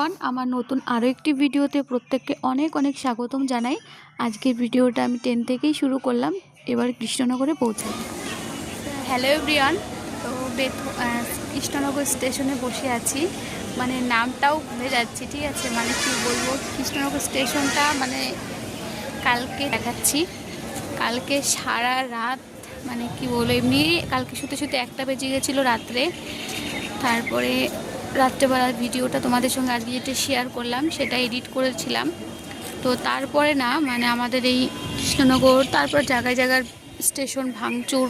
Everyone, আমার নতুন আরও একটি ভিডিওতে প্রত্যেককে অনেক অনেক স্বাগতম জানাই। আজকের ভিডিওটা আমি ট্রেন থেকেই শুরু করলাম, এবার কৃষ্ণনগরে পৌঁছাই। হ্যালো এভরিওয়ান, তো কৃষ্ণনগর স্টেশনে বসে আছি, মানে নামটাও ভুলে যাচ্ছি। ঠিক আছে, মানে কি বলবো, কৃষ্ণনগর স্টেশনটা মানে কালকে দেখাচ্ছি। কালকে সারা রাত মানে কি বলবো, এমনি কালকে শুতে শুতে 1টা বেজে গেছিলো রাত্রে। তারপরে রাত্রেবেলার ভিডিওটা তোমাদের সঙ্গে আজকে যেটা শেয়ার করলাম সেটা এডিট করেছিলাম। তো তারপরে না মানে আমাদের এই কৃষ্ণনগর, তারপর জায়গায় জায়গার স্টেশন ভাঙচুর,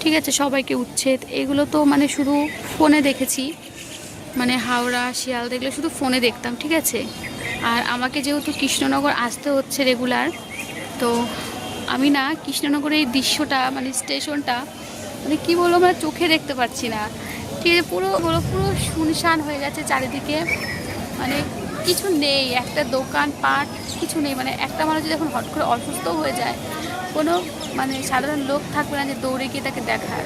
ঠিক আছে, সবাইকে উচ্ছেদ, এগুলো তো মানে শুধু ফোনে দেখেছি, মানে হাওড়া শিয়ালদা এগুলো শুধু ফোনে দেখতাম। ঠিক আছে, আর আমাকে যেহেতু কৃষ্ণনগর আসতে হচ্ছে রেগুলার, তো আমি না কৃষ্ণনগরের এই দৃশ্যটা মানে স্টেশনটা মানে কী বলবো, আমরা চোখে দেখতে পাচ্ছি না। ঠিক আছে, পুরো শুনশান হয়ে গেছে চারিদিকে, মানে কিছু নেই, একটা দোকান পাট কিছু নেই। মানে একটা মানুষ যখন হট করে অসুস্থ হয়ে যায়, কোনো মানে সাধারণ লোক থাকবে না যে দৌড়ে গিয়ে তাকে দেখার।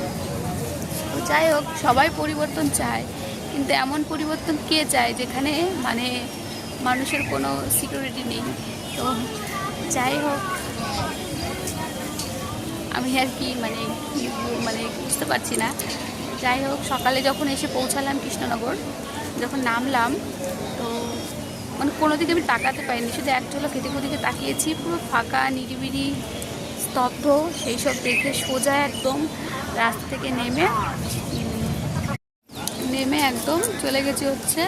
তো যাই হোক, সবাই পরিবর্তন চায়, কিন্তু এমন পরিবর্তন কে চায় যেখানে মানে মানুষের কোনো সিকিউরিটি নেই। তো যাই হোক, আমি আর কি মানে বুঝতে পারছি না। যাই হোক, সকালে যখন এসে পৌঁছালাম কৃষ্ণনগর, যখন নামলাম, তো মানে কোনো দিকে আমি তাকাতে পারিনি, শুধু এক ঝলক এদিকে ওদিকে তাকিয়েছি। পুরো ফাঁকা নিরিবিলি স্তব্ধ, সেই সব দেখে সোজা একদম রাস্তা থেকে নেমে একদম চলে গেছি হচ্ছে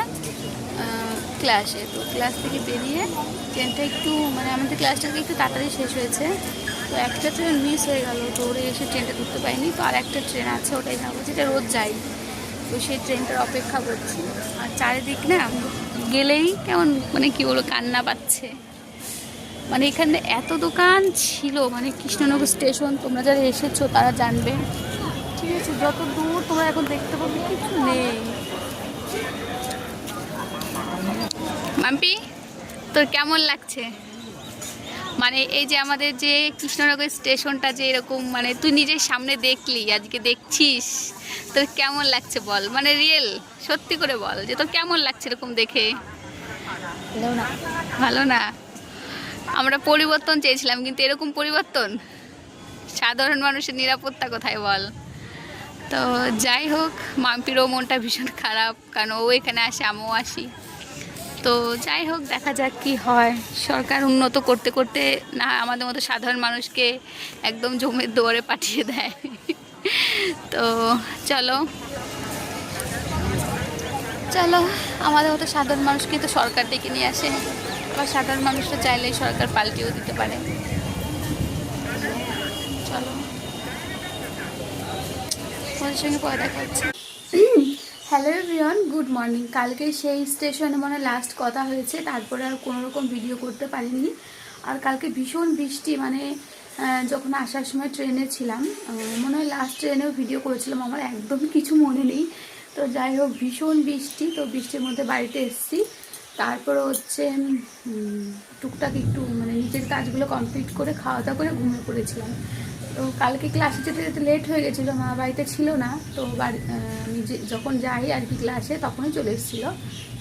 ক্লাসে। তো ক্লাস থেকে বেরিয়ে ট্রেনটা একটু মানে আমাদের ক্লাসটা একটু তাড়াতাড়ি শেষ হয়েছে, তো একটা ট্রেন মিস হয়ে গেল, দৌড়ে এসে ট্রেনটা ধরতে পারিনি। তো আর একটা ট্রেন আছে, ওটাই যাবো, যেটা রোজ যাই। তো সেই ট্রেনটার অপেক্ষা করছি। আর চারিদিক না গেলেই কেমন মানে কী বলবো, কান্না পাচ্ছে। মানে এখানে এত দোকান ছিল, মানে কৃষ্ণনগর স্টেশন তোমরা যারা এসেছো তারা জানবে। ঠিক আছে, যত দূর তোমরা এখন দেখতে পাবে কিছু নেই। মাম্পি, তোর কেমন লাগছে? মানে এই যে আমাদের যে কৃষ্ণনগর স্টেশনটা যে এরকম, মানে তুই নিজের সামনে দেখলি, আজকে দেখছিস, তোর কেমন লাগছে বল? মানে রিয়েল সত্যি করে বল যে তোর কেমন লাগছে এরকম দেখে। ভালো না? আমরা পরিবর্তন চেয়েছিলাম, কিন্তু এরকম পরিবর্তন, সাধারণ মানুষের নিরাপত্তা কোথায় বল? তো যাই হোক, মাম্পিরও মনটা ভীষণ খারাপ, কারণ ও এখানে আসে, আমিও আসি। তো যাই হোক, দেখা যাক কি হয়। সরকার উন্নত করতে করতে না আমাদের মতো সাধারণ মানুষকে একদম জমের দুয়ারে পাঠিয়ে দেয়। তো চলো চলো, আমাদের মতো সাধারণ মানুষকে তো সরকার ডেকে নিয়ে আসে, আবার সাধারণ মানুষরা চাইলেই সরকার পাল্টিয়েও দিতে পারে। চলো, তোমাদের সঙ্গে পরে দেখা হচ্ছে। Hello everyone, good morning. কালকে সেই স্টেশনে মানে লাস্ট কথা হয়েছে, তারপরে আর কোনো রকম ভিডিও করতে পারিনি। আর কালকে ভীষণ বৃষ্টি, মানে যখন আসার সময় ট্রেনে ছিলাম, মনে হয় লাস্ট ট্রেনেও ভিডিও করেছিলাম, আমার একদম কিছু মনে নেই। তো যাই হোক, ভীষণ বৃষ্টি, তো বৃষ্টির মধ্যে বাড়িতে এসেছি। তারপরে হচ্ছে টুকটাক একটু মানে নিজের কাজগুলো কমপ্লিট করে খাওয়া দাওয়া করে ঘুমিয়ে পড়েছিলাম। তো কালকে ক্লাসে যেতে যেতে লেট হয়ে গেছিলো, মা বাড়িতে ছিল না। তো নিজে যখন যাই আর কি ক্লাসে, তখনই চলে এসেছিলো,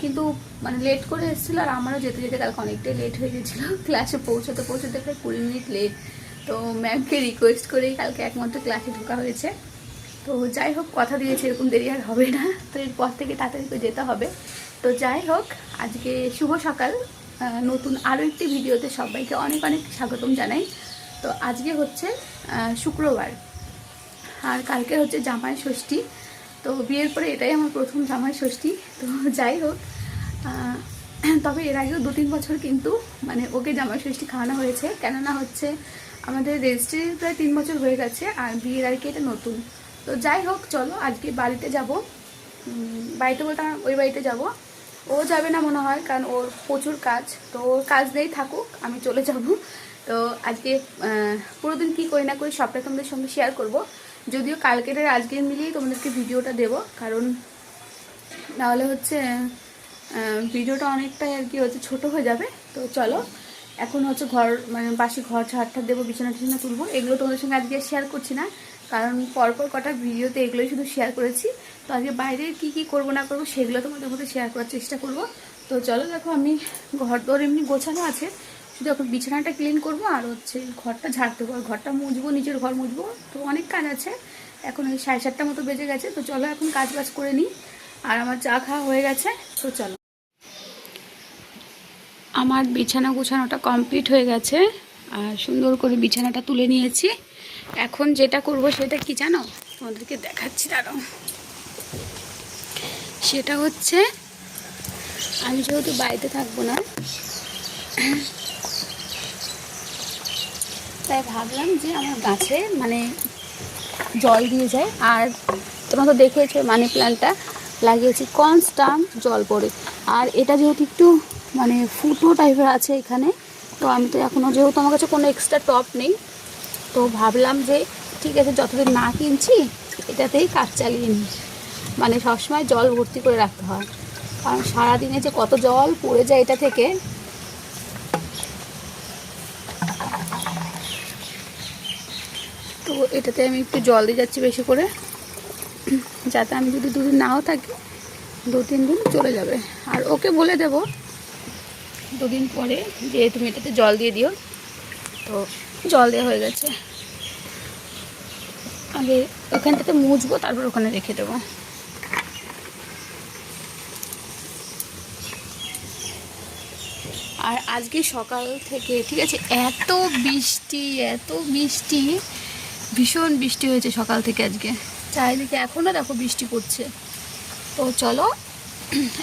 কিন্তু মানে লেট করে এসেছিলো। আর আমারও যেতে যেতে কালকে অনেকটাই লেট হয়ে গেছিলো, ক্লাসে পৌঁছতে প্রায় 20 মিনিট লেট। তো ম্যামকে রিকোয়েস্ট করেই কালকে একমাত্র ক্লাসে ঢোকা হয়েছে। তো যাই হোক, কথা দিয়েছে এরকম দেরি আর হবে না, তো এরপর থেকে তাড়াতাড়ি করে যেতে হবে। তো যাই হোক, আজকে শুভ সকাল, নতুন আরও একটি ভিডিওতে সবাইকে অনেক অনেক স্বাগতম জানাই। তো আজকে হচ্ছে শুক্রবার, আর কালকে হচ্ছে জামাই ষষ্ঠী। তো বিয়ের পরে এটাই আমার প্রথম জামাই ষষ্ঠী। তো যাই হোক, তবে এর আগেও 2-3 বছর কিন্তু মানে ওকে জামাই ষষ্ঠী খাওয়ানো হয়েছে, কেননা হচ্ছে আমাদের রেজিস্ট্রি প্রায় 3 বছর হয়ে গেছে, আর বিয়ের আর কি এটা নতুন। তো যাই হোক, চলো আজকে বাড়িতে যাব। বাড়িতে বলতে ওই বাড়িতে যাব, ও যাবে না মনে হয়, কারণ ওর প্রচুর কাজ। তো ওর কাজ নেই, থাকুক, আমি চলে যাব। তো আজকে পুরো দিন কী করি না করি সবটা তোমাদের সঙ্গে শেয়ার করব। যদিও কালকের আর আজকের মিলিয়েই তোমাদেরকে ভিডিওটা দেব, কারণ নাহলে হচ্ছে ভিডিওটা অনেকটাই আর কি হচ্ছে ছোটো হয়ে যাবে। তো চলো, এখন হচ্ছে ঘর মানে বাসি ঘর ঝাড়টা দেবো, বিছানা টিছানা তুলবো। এগুলো তোমাদের সঙ্গে আজকে শেয়ার করছি না, কারণ পরপর কটা ভিডিওতে এগুলোই শুধু শেয়ার করেছি। তো আজকে বাইরে কি কি করবো না করবো সেগুলো তোমাদের মধ্যে শেয়ার করার চেষ্টা করব। তো চলো দেখো, আমি ঘর দর এমনি গোছানো আছে, শুধু এখন বিছানাটা ক্লিন করব আর হচ্ছে ঘরটা ঝাড়তে দেবো, ঘরটা মুছবো, নিচের ঘর মুছবো। তো অনেক কাজ আছে, এখন ওই 7:30টার মতো বেজে গেছে। তো চলো এখন কাজ বাজ করে নিই। আর আমার চা খাওয়া হয়ে গেছে। তো চলো, আমার বিছানা গোছানোটা কমপ্লিট হয়ে গেছে আর সুন্দর করে বিছানাটা তুলে নিয়েছি। এখন যেটা করব সেটা কি জানো, তোমাদেরকে দেখাচ্ছি, দাঁড়াও। সেটা হচ্ছে, আমি যেহেতু বাড়িতে থাকবো না, তাই ভাবলাম যে আমার গাছে মানে জল দিয়ে যায়। আর তোমরা তো দেখেছো মানি প্ল্যান্টটা লাগিয়েছি, কনস্ট্যান্ট জল পড়ে। আর এটা যেহেতু একটু মানে ফুটো টাইপের আছে এখানে, তো আমি তো এখনও যেহেতু আমার কাছে কোনো এক্সট্রা টপ নেই, তো ভাবলাম যে ঠিক আছে, যতদিন না কিনছি এটাতেই কাজ চালিয়ে নিই। মানে সবসময় জল ভর্তি করে রাখতে হয়, কারণ সারাদিনে যে কত জল পড়ে যায় এটা থেকে। তো এটাতে আমি একটু জল দিয়ে যাচ্ছি বেশি করে, যাতে আমি যদি 2 দিন নাও থাকি 2-3 দিন চলে যাবে। আর ওকে বলে দেব 2 দিন পরে যে তুমি এটাতে জল দিয়ে দিও। তো জল দেওয়া হয়ে গেছে, আগে ওখানটাতে মুছবো, তারপর ওখানে রেখে দেবো। আর আজকে সকাল থেকে ঠিক আছে, এত বৃষ্টি, এত বৃষ্টি, ভীষণ বৃষ্টি হয়েছে সকাল থেকে আজকে, চারিদিকে এখনও দেখো বৃষ্টি পড়ছে। তো চলো,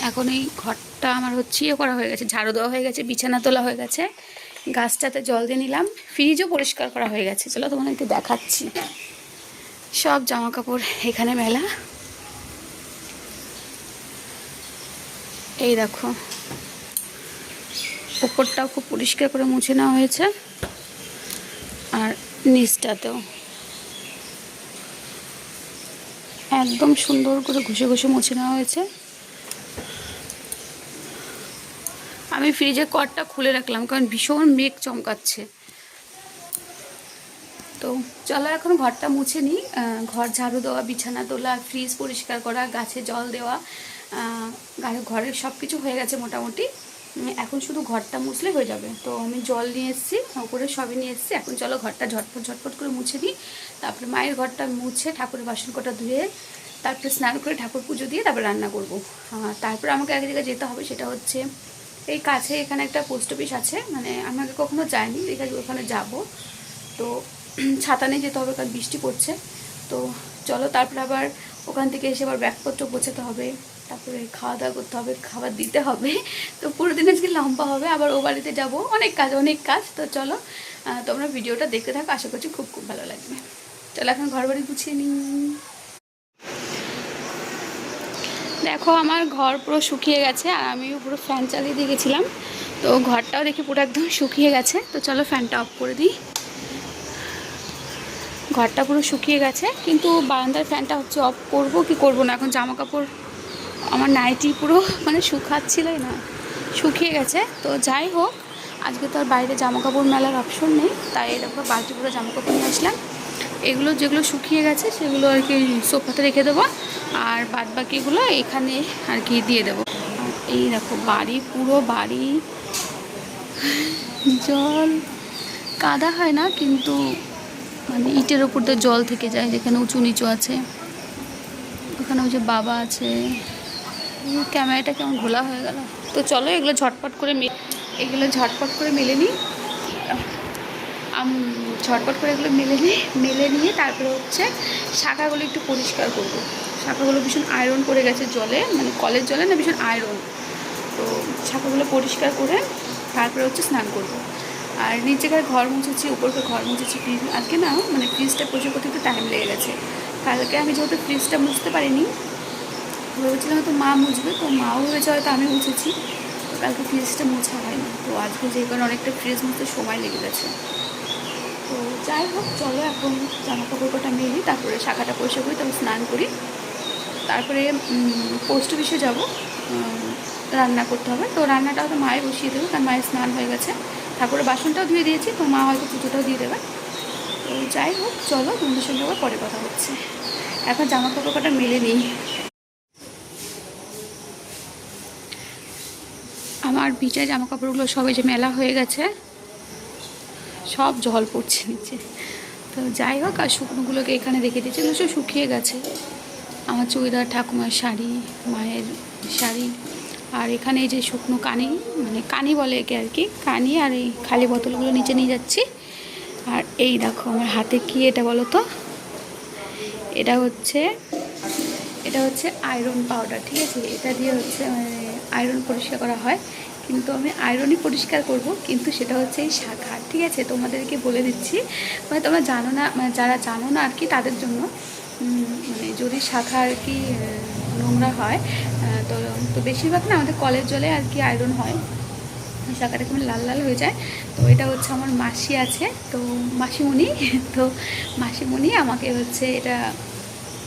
এখন এই ঘরটা আমার হচ্ছে ইয়ে করা হয়ে গেছে, ঝাড়ু দেওয়া হয়ে গেছে, বিছানা তোলা হয়ে গেছে, গাছটাতে জল দিয়ে নিলাম, ফ্রিজও পরিষ্কার করা হয়ে গেছে। চলো তোমাদেরকে দেখাচ্ছি। সব জামা কাপড় এখানে মেলা, এই দেখো, উপরটাও খুব পরিষ্কার করে মুছে নেওয়া হয়েছে, আর নিচটাতেও একদম সুন্দর করে ঘষে ঘষে মুছে নেওয়া হয়েছে। আমি ফ্রিজের কর্ডটা খুলে রাখলাম, কারণ ভীষণ মেঘ চমকাচ্ছে। তো চলো এখন ঘরটা মুছে নিই। ঘর ঝাড়ু দেওয়া, বিছানা তোলা, ফ্রিজ পরিষ্কার করা, গাছে জল দেওয়া, ঘরের সব কিছু হয়ে গেছে মোটামুটি। এখন শুধু ঘরটা মুছলে হয়ে যাবে। তো আমি জল নিয়ে এসেছি, ওপরে সবই নিয়ে এসেছি। এখন চলো ঘরটা ঝটপট ঝটপট করে মুছে নিই। তারপরে মায়ের ঘরটা মুছে ঠাকুরের বাসন কটা ধুয়ে তারপরে স্নান করে ঠাকুর পুজো দিয়ে তারপরে রান্না করব। তারপরে আমাকে এক জায়গায় যেতে হবে, সেটা হচ্ছে এই কাছে এখানে একটা পোস্ট অফিস আছে, মানে আমাকে কখনো যায়নি, ওখানে যাব। তো ছাতা নিয়ে যেতে হবে, কারণ বৃষ্টি পড়ছে। তো চলো, তারপরে আবার ওখান থেকে এসে আবার ব্যাগপত্র গোছাতে হবে, তারপরে খাওয়া দাওয়া করতে হবে, খাবার দিতে হবে। তো পুরো দিন আজকে লম্বা হবে, আবার ও বাড়িতে যাবো, অনেক কাজ অনেক কাজ। তো চলো, তোমরা ভিডিওটা দেখতে থাকো, আশা করছি খুব খুব ভালো লাগবে। চলো এখন ঘর বাড়ি গুছিয়ে নিই। দেখো আমার ঘর পুরো শুকিয়ে গেছে, আর আমিও পুরো ফ্যান চালিয়ে দিয়ে গেছিলাম, তো ঘরটাও দেখি পুরো একদম শুকিয়ে গেছে। তো চলো ফ্যানটা অফ করে দিই। ঘরটা পুরো শুকিয়ে গেছে, কিন্তু বারান্দার ফ্যানটা হচ্ছে অফ করবো কি করবো না, এখন জামা কাপড় আমার নাইটি পুরো মানে শুকাচ্ছিলই না, শুকিয়ে গেছে। তো যাই হোক, আজকে তো আর বাইরে জামা কাপড় মেলার অপশন নেই, তাই এরকম বালতি পুরো জামা কাপড় নিয়ে আসলাম। এগুলো যেগুলো শুকিয়ে গেছে সেগুলো আর কি সোফাতে রেখে দেবো, আর বাদ বাকিগুলো এখানে আর কি দিয়ে দেবো। আর এই দেখো বাড়ি, পুরো বাড়ি জল, কাদা হয় না কিন্তু মানে ইটের ওপর তো জল থেকে যায়, যেখানে উঁচু নিচু আছে। ওখানে ওই যে বাবা আছে, ক্যামেরাটা কেমন ঘোলা হয়ে গেল। তো চলো এগুলো ঝটপট করে মেলে নিই, ঝটপট করে এগুলো মেলে নিয়ে তারপরে হচ্ছে শাখাগুলো একটু পরিষ্কার করবো। শাখাগুলো ভীষণ আয়রন করে গেছে জলে, মানে কলের জলে না, ভীষণ আয়রন। তো শাখাগুলো পরিষ্কার করে তারপরে হচ্ছে স্নান করবো। আর নিচেকার ঘর মুছেছি, উপরকার ঘর মুছেছি, ফ্রিজ আজকে না মানে ফ্রিজটা পরিষ্কার করতে একটু টাইম লেগে গেছে। কালকে আমি যেহেতু ফ্রিজটা মুছতে পারিনি, ভেবেছিলাম হয়তো মা মুছবে, তো মাও ভেবেছে হয়তো আমি মুছেছি, তো কালকে ফ্রিজটা মোছা হয়নি। তো আজকে যে কারণে অনেকটা ফ্রিজ মুছতে সময় লেগে গেছে। তো যাই হোক, চলো এখন জামা কাপড় কটা মেলি, তারপরে শাখাটা পরিষ্কার করি, তারপর স্নান করি, তারপরে পোস্ট অফিসে যাবো, রান্না করতে হবে। তো রান্নাটা হয়তো মায়ে বসিয়ে দেবে, কারণ মায়ের স্নান হয়ে গেছে, ঠাকুরের বাসনটাও ধুয়ে দিয়েছি, তো মা হয়তো পুজোটাও দিয়ে দেবে। তো যাই হোক, চলো তোমাদের সঙ্গে আবার পরে কথা হচ্ছে। এখন জামা কাপড় কটা মেলে নিই। আমার ভিজা জামা কাপড়গুলো সবাই যে মেলা হয়ে গেছে, সব জল পড়ছে নিচে। তো যাই হোক, আর শুকনোগুলোকে এখানে রেখে দিয়েছি, এগুলো সব শুকিয়ে গেছে। আমার চুড়িদার, ঠাকুমার শাড়ি, মায়ের শাড়ি, আর এখানে এই যে শুকনো কানি, মানে কানি বলে একে আর কি, কানি আর এই খালি বোতলগুলো নিচে নিয়ে যাচ্ছি। আর এই দেখো আমার হাতে কি, এটা বলো তো, এটা হচ্ছে আয়রন পাউডার, ঠিক আছে। এটা দিয়ে হচ্ছে মানে আয়রন পরিষ্কার করা হয়, কিন্তু আমি আয়রনই পরিষ্কার করব, কিন্তু সেটা হচ্ছে এই শাখা, ঠিক আছে। তোমাদেরকে বলে দিচ্ছি, মানে তোমরা জানো না, মানে যারা জানো না আর কি তাদের জন্য, মানে যদি শাখা আর কি নোংরা হয়, তো বেশিরভাগ না আমাদের কলের জলে আর কি আয়রন হয়, শাখাটা কেমন লাল লাল হয়ে যায়। তো এটা হচ্ছে আমার মাসি আছে, তো মাসিমণি, তো মাসিমণি আমাকে হচ্ছে এটা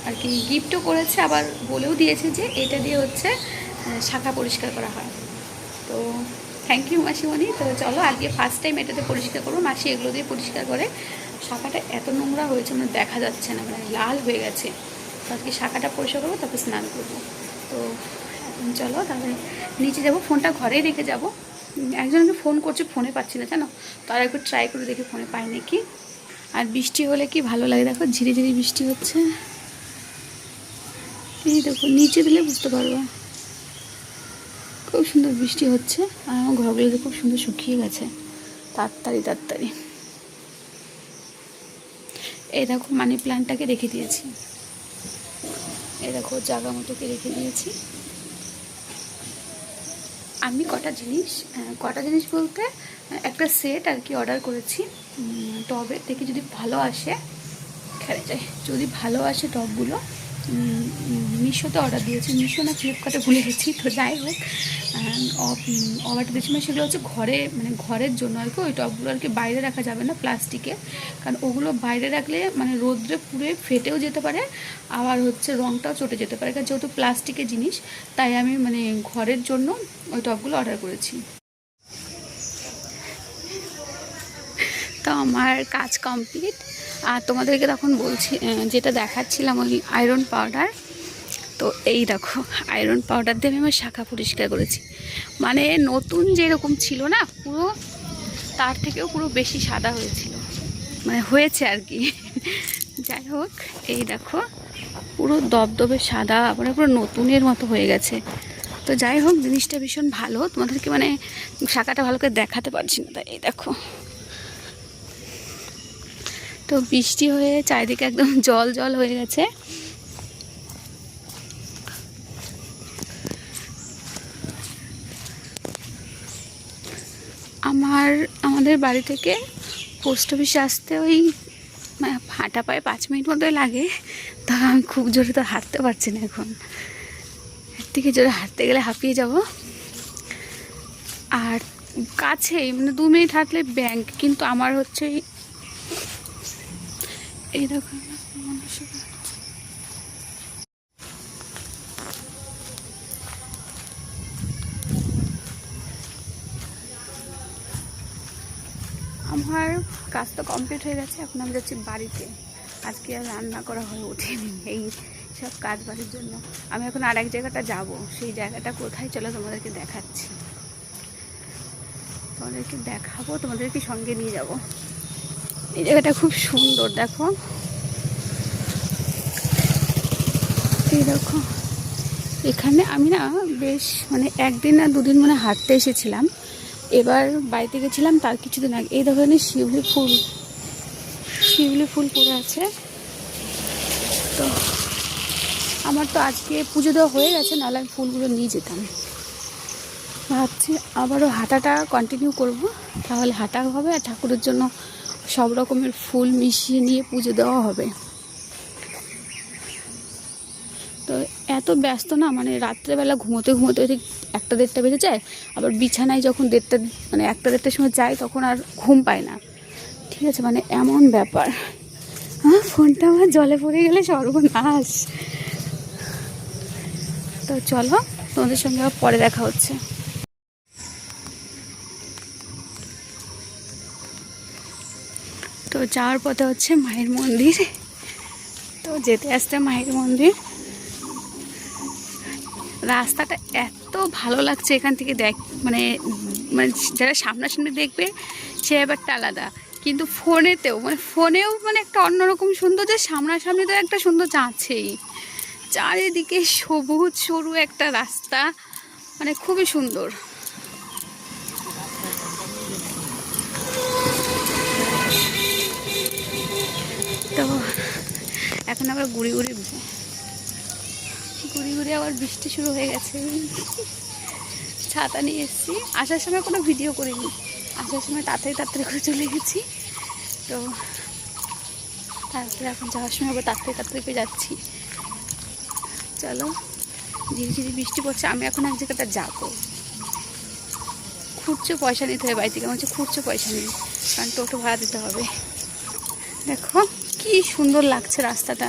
আর কি গিফটও করেছে, আবার বলেও দিয়েছে যে এটা দিয়ে হচ্ছে শাখা পরিষ্কার করা হয়। তো থ্যাংক ইউ মাসিমণি। তো চলো আজকে ফার্স্ট টাইম এটাতে পরিষ্কার করবো, মাসি এগুলো দিয়ে পরিষ্কার করে। শাখাটা এত নোংরা হয়েছে মানে দেখা যাচ্ছে না, মানে লাল হয়ে গেছে। তো আজকে শাখাটা পরিষ্কার করবো, তারপর স্নান করবো। তো এখন চলো তাহলে নিচে যাবো, ফোনটা ঘরেই রেখে যাবো। একজনকে ফোন করছে, ফোনে পাচ্ছি না জানো, তো আর একটু ট্রাই করে দেখি ফোনে পাই নাকি। আর বৃষ্টি হলে কি ভালো লাগে, দেখো ঝিরি ঝিরি বৃষ্টি হচ্ছে, এই দেখো নিচে দিলে বুঝতে পারবো, খুব সুন্দর বৃষ্টি হচ্ছে। আর আমার ঘরগুলোতে খুব সুন্দর শুকিয়ে গেছে তাড়াতাড়ি। এই দেখো মানি প্ল্যান্টটাকে রেখে দিয়েছি, এই দেখো জায়গা মতোকে রেখে দিয়েছি। আমি কটা জিনিস বলতে একটা সেট আর কি অর্ডার করেছি টবের, দেখি যদি ভালো আসে খেলে যায়, যদি ভালো আসে টবগুলো। মিশোতে অর্ডার দিয়েছি, মিশো না ফ্লিপকার্টে ভুলে গেছি। তো যাই হোক, অর্ডার দিয়েছি, মানে সেগুলো হচ্ছে ঘরে, মানে ঘরের জন্য আর কি। ওই টবগুলো আর কি বাইরে রাখা যাবে না প্লাস্টিকে, কারণ ওগুলো বাইরে রাখলে মানে রোদ্রে পুড়ে ফেটেও যেতে পারে, আবার হচ্ছে রঙটাও চটে যেতে পারে, কারণ যেহেতু প্লাস্টিকের জিনিস। তাই আমি মানে ঘরের জন্য ওই টবগুলো অর্ডার করেছি। তো আমার কাজ কমপ্লিট। আর তোমাদেরকে তখন বলছি, যেটা দেখাচ্ছিলাম ওই আয়রন পাউডার, তো এই দেখো আয়রন পাউডার দিয়ে আমি আমার শাখা পরিষ্কার করেছি। মানে নতুন যেরকম ছিল না, পুরো তার থেকেও পুরো বেশি সাদা হয়েছিল, মানে হয়েছে আর কি। যাই হোক, এই দেখো পুরো দবদবে সাদা, মানে পুরো নতুনের মতো হয়ে গেছে। তো যাই হোক, জিনিসটা ভীষণ ভালো, তোমাদেরকে মানে শাখাটা ভালো করে দেখাতে পারছি না, তাই এই দেখো। তো বৃষ্টি হয়ে চারিদিকে একদম জল জল হয়ে গেছে। আমাদের বাড়ি থেকে পোস্ট অফিসে আসতে ওই হাঁটা পায়ে 5 মিনিট মতোই লাগে। তা আমি খুব জোরে তো হাঁটতে পারছি না এখন, এর থেকে জোরে হাঁটতে গেলে হাঁপিয়ে যাব। আর কাছেই মানে 2 মিনিট হাঁটলে ব্যাংক, কিন্তু আমার হচ্ছে এই দেখো আমার কাজ তো কমপ্লিট হয়ে গেছে। এখন আমি যাচ্ছি বাড়িতে, আজকে আর রান্না করা হয়ে ওঠেনি এই সব কাজ বাড়ির জন্য। আমি এখন আর এক জায়গাটা যাব, সেই জায়গাটা কোথায় চলো তোমাদেরকে দেখাচ্ছি, তোমাদেরকে দেখাবো, তোমাদেরকে সঙ্গে নিয়ে যাব। এই জায়গাটা খুব সুন্দর, দেখো এই দেখো। এখানে আমি না বেশ মানে 1 দিন না 2 দিন মানে হাঁটতে এসেছিলাম, এবার বাড়িতে গেছিলাম তার কিছুদিন আগে। এই দেখো এখানে শিউলি ফুল পড়ে আছে। তো আমার তো আজকে পুজো দেওয়া হয়ে গেছে, নাহলে আমি ফুলগুলো নিয়ে যেতাম। ভাবছি আবারও হাঁটাটা কন্টিনিউ করব, তাহলে হাঁটা হবে আর ঠাকুরের জন্য সব রকমের ফুল মিশিয়ে নিয়ে পুজো দেওয়া হবে। তো এত ব্যস্ত না, মানে রাত্রেবেলা ঘুমোতে ঘুমোতে 1টা-1:30 বেজে যায়, আবার বিছানায় যখন 1:30 মানে 1টা-1:30 সময় যাই তখন আর ঘুম পায় না, ঠিক আছে, মানে এমন ব্যাপার। ফোনটা আমার জলে পড়ে গেলে সর্বনাশ। তো চলো তোমাদের সঙ্গে আবার পরে দেখা হচ্ছে। তো যাওয়ার পথে হচ্ছে মায়ের মন্দির, তো যেতে আসতে মায়ের মন্দির। রাস্তাটা এত ভালো লাগছে এখান থেকে দেখ, মানে মানে যারা সামনাসামনি দেখবে সে ব্যাপারটা আলাদা, কিন্তু ফোনেও মানে একটা অন্যরকম সৌন্দর্য, সামনাসামনি তো একটা সৌন্দর্য আছেই। চারিদিকে সবুজ সরু একটা রাস্তা, মানে খুবই সুন্দর। তো এখন আবার ঘুরে ঘুরে আবার বৃষ্টি শুরু হয়ে গেছে। ছাতা নিয়ে এসেছি, আসার সময় কোনো ভিডিও করিনি, আসার সময় তাড়াতাড়ি করে চলে গেছি। তো তারপরে এখন যাওয়ার সময় আবার তাড়াতাড়ি করে যাচ্ছি। চলো, ঝিরিঝিরি বৃষ্টি পড়ছে, আমি এখন এক জায়গাটা যাবো, খুচরো পয়সা নিতে হবে বাড়ি থেকে, আমার হচ্ছে খুচরো পয়সা নেই, কারণ টোটো ভাড়া দিতে হবে। দেখো কি সুন্দর লাগছে রাস্তাটা।